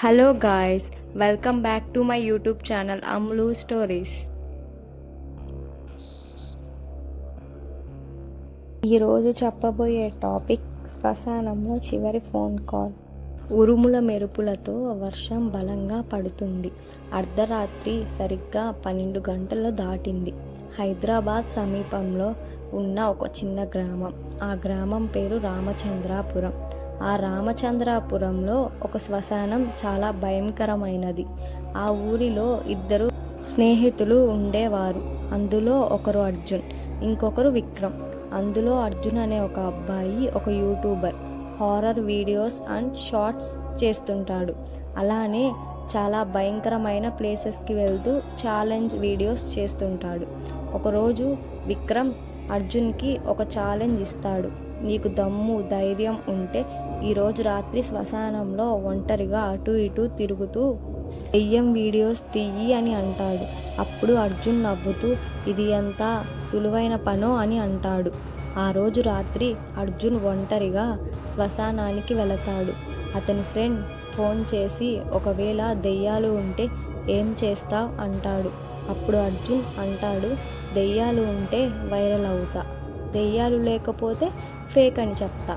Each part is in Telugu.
Hello guys, welcome back to my YouTube channel అమ్లు stories. ఈరోజు చెప్పబోయే టాపిక్ శ్మశానంలో చివరి ఫోన్ కాల్. ఉరుముల మెరుపులతో వర్షం బలంగా పడుతుంది. అర్ధరాత్రి సరిగ్గా 12 గంటలు దాటింది. హైదరాబాద్ సమీపంలో ఉన్న ఒక చిన్న గ్రామం. ఆ గ్రామం పేరు రామచంద్రాపురం. ఆ రామచంద్రాపురంలో ఒక శ్మశానం చాలా భయంకరమైనది. ఆ ఊరిలో ఇద్దరు స్నేహితులు ఉండేవారు. అందులో ఒకరు అర్జున్, ఇంకొకరు విక్రమ్. అందులో అర్జున్ అనే ఒక అబ్బాయి ఒక YouTuber. Horror videos and shorts చేస్తుంటాడు. అలానే చాలా భయంకరమైన ప్లేసెస్కి వెళ్తూ ఛాలెంజ్ వీడియోస్ చేస్తుంటాడు. ఒకరోజు విక్రమ్ అర్జున్కి ఒక ఛాలెంజ్ ఇస్తాడు. నీకు దమ్ము ధైర్యం ఉంటే ఈరోజు రాత్రి శ్మశానంలో ఒంటరిగా అటు ఇటు తిరుగుతూ దెయ్యం వీడియోస్ తీయి అని అంటాడు. అప్పుడు అర్జున్ నవ్వుతూ ఇది ఎంత సులువైన పనో అని అంటాడు. ఆ రోజు రాత్రి అర్జున్ ఒంటరిగా శ్మశానానికి వెళతాడు. అతని ఫ్రెండ్ ఫోన్ చేసి ఒకవేళ దెయ్యాలు ఉంటే ఏం చేస్తావ్ అంటాడు. అప్పుడు అర్జున్ అంటాడు, దెయ్యాలు ఉంటే వైరల్ అవుతా, దెయ్యాలు లేకపోతే ఫేక్ అని చెప్తా.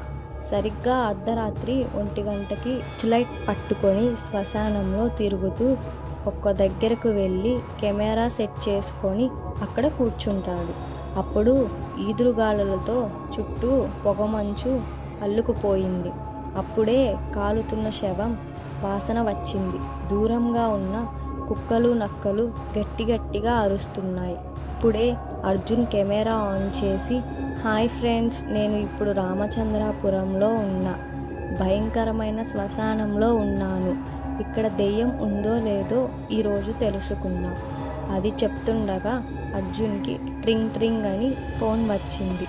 సరిగ్గా అర్ధరాత్రి 1 గంటకి లైట్ పట్టుకొని శ్మశానంలో తిరుగుతూ ఒక్క దగ్గరకు వెళ్ళి కెమెరా సెట్ చేసుకొని అక్కడ కూర్చుంటాడు. అప్పుడు ఈదురుగాలులతో చుట్టూ పొగమంచు అల్లుకుపోయింది. అప్పుడే కాలుతున్న శవం వాసన వచ్చింది. దూరంగా ఉన్న కుక్కలు నక్కలు గట్టిగా అరుస్తున్నాయి. అప్పుడే అర్జున్ కెమెరా ఆన్ చేసి, హాయ్ ఫ్రెండ్స్, నేను ఇప్పుడు రామచంద్రాపురంలో ఉన్నా. భయంకరమైన శ్మశానంలో ఉన్నాను. ఇక్కడ దెయ్యం ఉందో లేదో ఈరోజు తెలుసుకుందాం. అది చెప్తుండగా అర్జున్కి ట్రింగ్ ట్రింగ్ అని ఫోన్ వచ్చింది.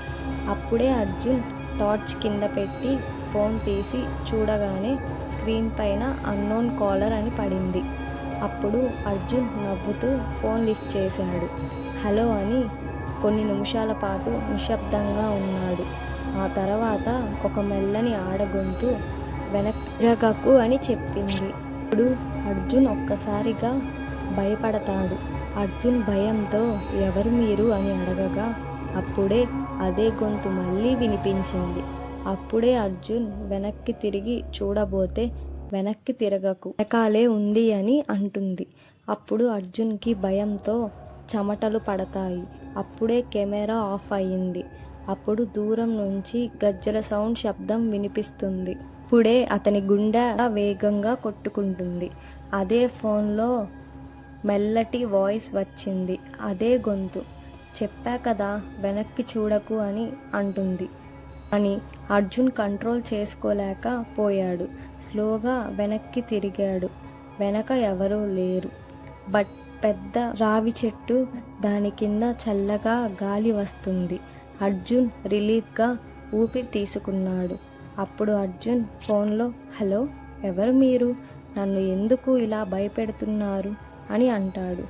అప్పుడే అర్జున్ టార్చ్ కింద పెట్టి ఫోన్ తీసి చూడగానే స్క్రీన్ పైన అన్నోన్ కాలర్ అని పడింది. అప్పుడు అర్జున్ నవ్వుతూ ఫోన్ లిఫ్ట్ చేశాడు. హలో అని కొన్ని నిమిషాల పాటు నిశ్శబ్దంగా ఉన్నాడు. ఆ తర్వాత ఒక మెల్లని ఆడగొంతు వెనక్కు అని చెప్పింది. ఇప్పుడు అర్జున్ ఒక్కసారిగా భయపడతాడు. అర్జున్ భయంతో ఎవరు మీరు అని అడగగా అప్పుడే అదే గొంతు మళ్ళీ వినిపించింది. అప్పుడే అర్జున్ వెనక్కి తిరిగి చూడబోతే వెనక్కి తిరగకు, వెనకాలే ఉంది అని అంటుంది. అప్పుడు అర్జున్కి భయంతో చెమటలు పడతాయి. అప్పుడే కెమెరా ఆఫ్ అయ్యింది. అప్పుడు దూరం నుంచి గజ్జల సౌండ్ శబ్దం వినిపిస్తుంది. అప్పుడే అతని గుండె వేగంగా కొట్టుకుంటుంది. అదే ఫోన్లో మెల్లటి వాయిస్ వచ్చింది. అదే గొంతు, చెప్పా కదా వెనక్కి చూడకు అని అంటుంది. అని అర్జున్ కంట్రోల్ చేసుకోలేక పోయాడు. స్లోగా వెనక్కి తిరిగాడు. వెనక ఎవరూ లేరు. బట్ పెద్ద రావి చెట్టు, దాని కింద చల్లగా గాలి వస్తుంది. అర్జున్ రిలీఫ్గా ఊపిరి తీసుకున్నాడు. అప్పుడు అర్జున్ ఫోన్లో, హలో, ఎవరు మీరు? నన్ను ఎందుకు ఇలా భయపెడుతున్నారు అని అంటాడు.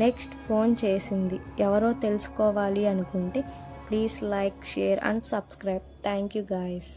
నెక్స్ట్ ఫోన్ చేసింది. ఎవరో తెలుసుకోవాలి అనుకుంటే please like, share and subscribe. Thank you guys.